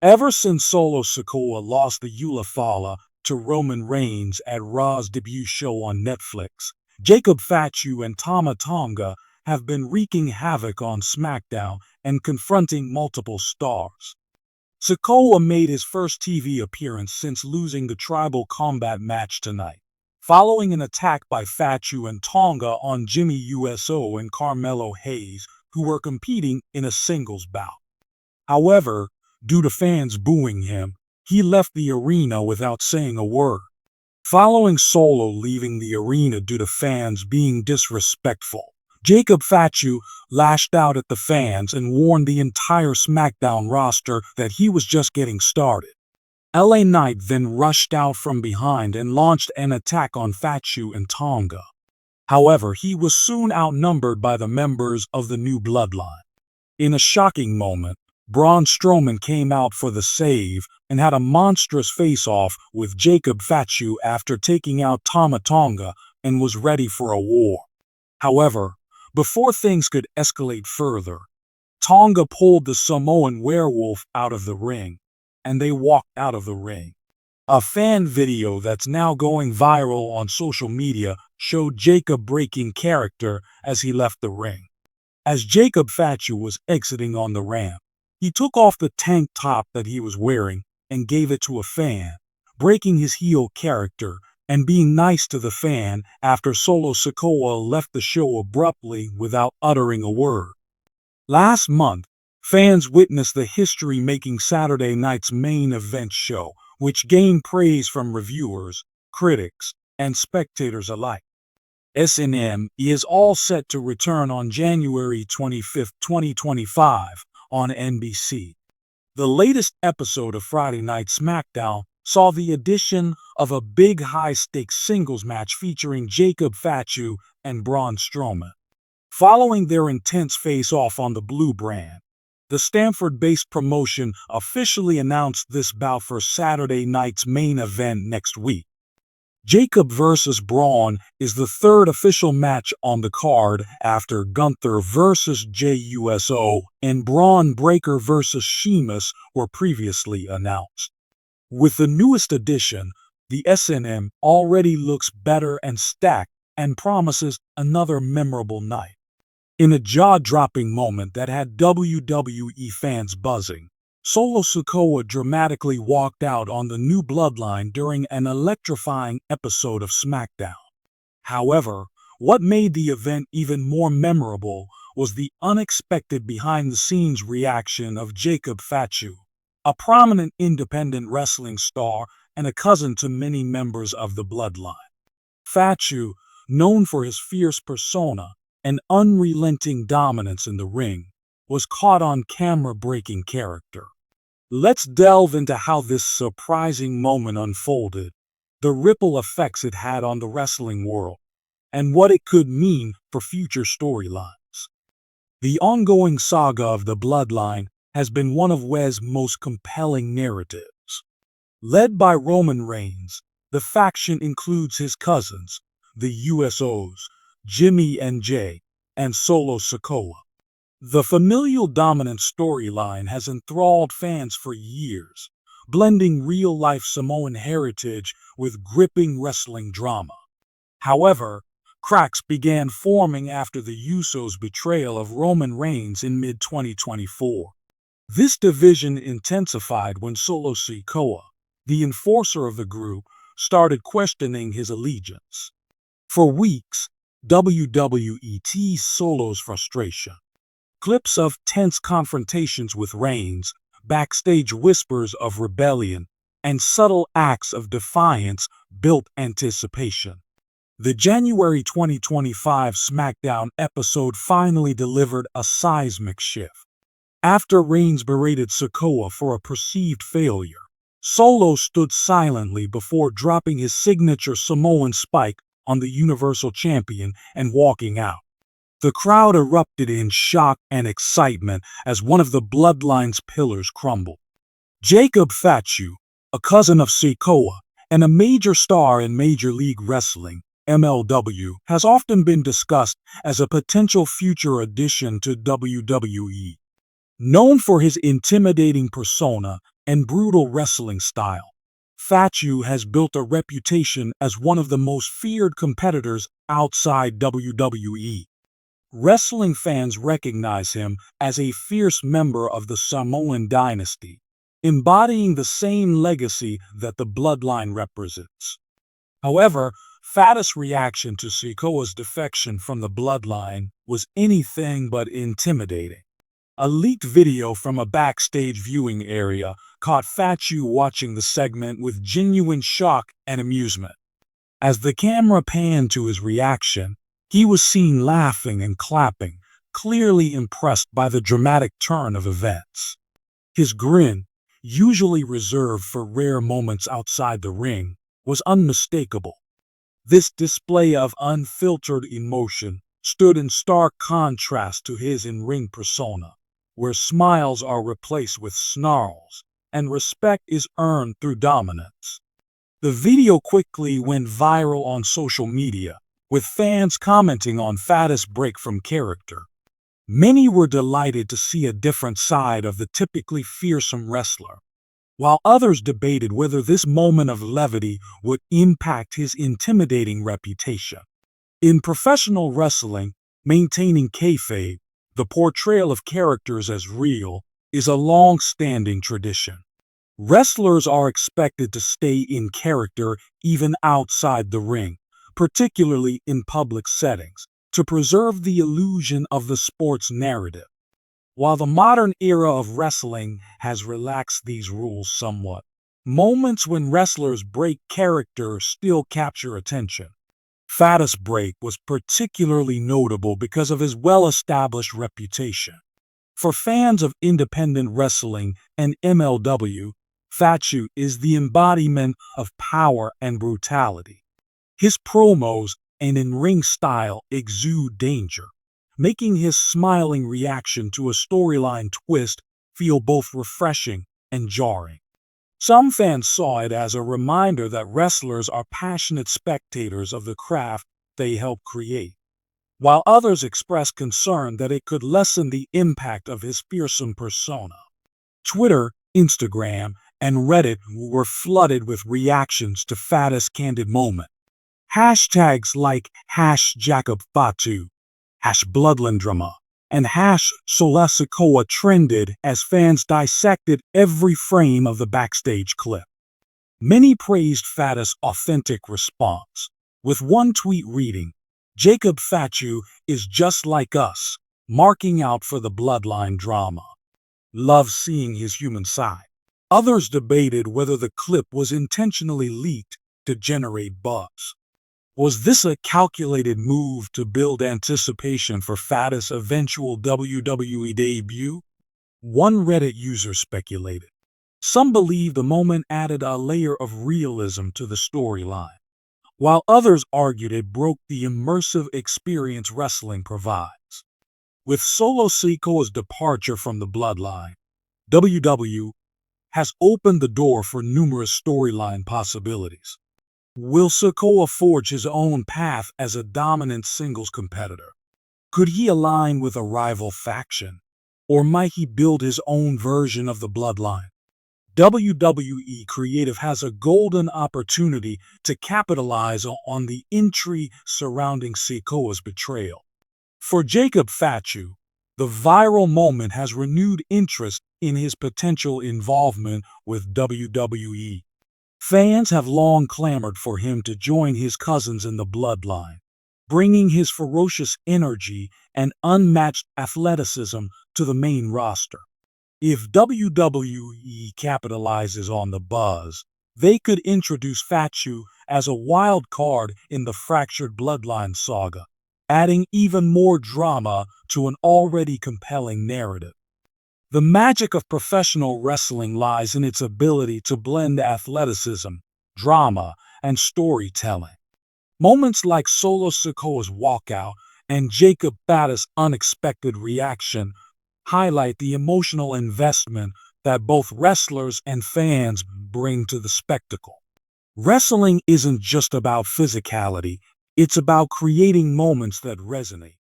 Ever since Solo Sikoa lost the Ulafala to Roman Reigns at Raw's debut show on Netflix, Jacob Fatu and Tama Tonga have been wreaking havoc on SmackDown and confronting multiple stars. Sikoa made his first TV appearance since losing the Tribal Combat match tonight, following an attack by Fatu and Tonga on Jimmy Uso and Carmelo Hayes, who were competing in a singles bout. However, due to fans booing him, he left the arena without saying a word. Following Solo leaving the arena due to fans being disrespectful, Jacob Fatu lashed out at the fans and warned the entire SmackDown roster that he was just getting started. LA Knight then rushed out from behind and launched an attack on Fatu and Tonga. However, he was soon outnumbered by the members of the New Bloodline. In a shocking moment, Braun Strowman came out for the save and had a monstrous face-off with Jacob Fatu after taking out Tama Tonga and was ready for a war. However, before things could escalate further, Tonga pulled the Samoan werewolf out of the ring, and they walked out of the ring. A fan video that's now going viral on social media showed Jacob breaking character as he left the ring. As Jacob Fatu was exiting on the ramp, he took off the tank top that he was wearing and gave it to a fan, breaking his heel character and being nice to the fan after Solo Sikoa left the show abruptly without uttering a word. Last month, fans witnessed the history-making Saturday night's main event show, which gained praise from reviewers, critics, and spectators alike. S&M is all set to return on January 25, 2025, on NBC. The latest episode of Friday Night SmackDown saw the addition of a big high-stakes singles match featuring Jacob Fatu and Braun Strowman. Following their intense face-off on the Blue brand, the Stamford-based promotion officially announced this bout for Saturday night's main event next week. Jacob vs. Braun is the third official match on the card after Gunther vs. Jey Uso and Braun Breaker vs. Sheamus were previously announced. With the newest addition, the S&M already looks better and stacked and promises another memorable night. In a jaw-dropping moment that had WWE fans buzzing, Solo Sikoa dramatically walked out on the New Bloodline during an electrifying episode of SmackDown. However, what made the event even more memorable was the unexpected behind-the-scenes reaction of Jacob Fatu, a prominent independent wrestling star and a cousin to many members of the Bloodline. Fatu, known for his fierce persona and unrelenting dominance in the ring, was caught on camera breaking character. Let's delve into how this surprising moment unfolded, the ripple effects it had on the wrestling world, and what it could mean for future storylines. The ongoing saga of the Bloodline has been one of Wwe's most compelling narratives. Led by Roman Reigns, the faction includes his cousins, the Usos, Jimmy and Jey, and Solo Sikoa. The familial dominant storyline has enthralled fans for years, blending real-life Samoan heritage with gripping wrestling drama. However, cracks began forming after the Usos' betrayal of Roman Reigns in mid-2024. This division intensified when Solo Sikoa, the enforcer of the group, started questioning his allegiance. For weeks, WWE teased Solo's frustration. Clips of tense confrontations with Reigns, backstage whispers of rebellion, and subtle acts of defiance built anticipation. The January 2025 SmackDown episode finally delivered a seismic shift. After Reigns berated Sikoa for a perceived failure, Solo stood silently before dropping his signature Samoan spike on the Universal Champion and walking out. The crowd erupted in shock and excitement as one of the Bloodline's pillars crumbled. Jacob Fatu, a cousin of Sikoa and a major star in Major League Wrestling, MLW, has often been discussed as a potential future addition to WWE. Known for his intimidating persona and brutal wrestling style. Fatu has built a reputation as one of the most feared competitors outside WWE. Wrestling fans recognize him as a fierce member of the Samoan dynasty, embodying the same legacy that the bloodline represents. However, Fatu's reaction to Sikoa's defection from the bloodline was anything but intimidating. A leaked video from a backstage viewing area caught Fatu watching the segment with genuine shock and amusement. As the camera panned to his reaction, he was seen laughing and clapping, clearly impressed by the dramatic turn of events. His grin, usually reserved for rare moments outside the ring, was unmistakable. This display of unfiltered emotion stood in stark contrast to his in-ring persona, where smiles are replaced with snarls, and respect is earned through dominance. The video quickly went viral on social media, with fans commenting on Fatu's break from character. Many were delighted to see a different side of the typically fearsome wrestler, while others debated whether this moment of levity would impact his intimidating reputation. In professional wrestling, maintaining kayfabe, the portrayal of characters as real, is a long-standing tradition. Wrestlers are expected to stay in character even outside the ring, particularly in public settings, to preserve the illusion of the sport's narrative. While the modern era of wrestling has relaxed these rules somewhat, moments when wrestlers break character still capture attention. Fatu's break was particularly notable because of his well-established reputation. For fans of independent wrestling and MLW, Fatu is the embodiment of power and brutality. His promos and in-ring style exude danger, making his smiling reaction to a storyline twist feel both refreshing and jarring. Some fans saw it as a reminder that wrestlers are passionate spectators of the craft they help create, while others expressed concern that it could lessen the impact of his fearsome persona. Twitter, Instagram, and Reddit were flooded with reactions to Fatu's candid moment. Hashtags like #JacobFatu, #BloodlandDrama, and #SolaSikoa trended as fans dissected every frame of the backstage clip. Many praised Fatu's authentic response, with one tweet reading, "Jacob Fatu is just like us, marking out for the bloodline drama. Love seeing his human side." Others debated whether the clip was intentionally leaked to generate buzz. Was this a calculated move to build anticipation for Fatu's eventual WWE debut? One Reddit user speculated. Some believe the moment added a layer of realism to the storyline, while others argued it broke the immersive experience wrestling provides. With Solo Sikoa's departure from the bloodline, WWE has opened the door for numerous storyline possibilities. Will Sikoa forge his own path as a dominant singles competitor? Could he align with a rival faction? Or might he build his own version of the bloodline? WWE Creative has a golden opportunity to capitalize on the intrigue surrounding Sikoa's betrayal. For Jacob Fatu, the viral moment has renewed interest in his potential involvement with WWE. Fans have long clamored for him to join his cousins in the bloodline, bringing his ferocious energy and unmatched athleticism to the main roster. If WWE capitalizes on the buzz, they could introduce Fatu as a wild card in the fractured bloodline saga, adding even more drama to an already compelling narrative. The magic of professional wrestling lies in its ability to blend athleticism, drama, and storytelling. Moments like Solo Sikoa's walkout and Jacob Fatu's unexpected reaction highlight the emotional investment that both wrestlers and fans bring to the spectacle. Wrestling isn't just about physicality, it's about creating moments that resonate.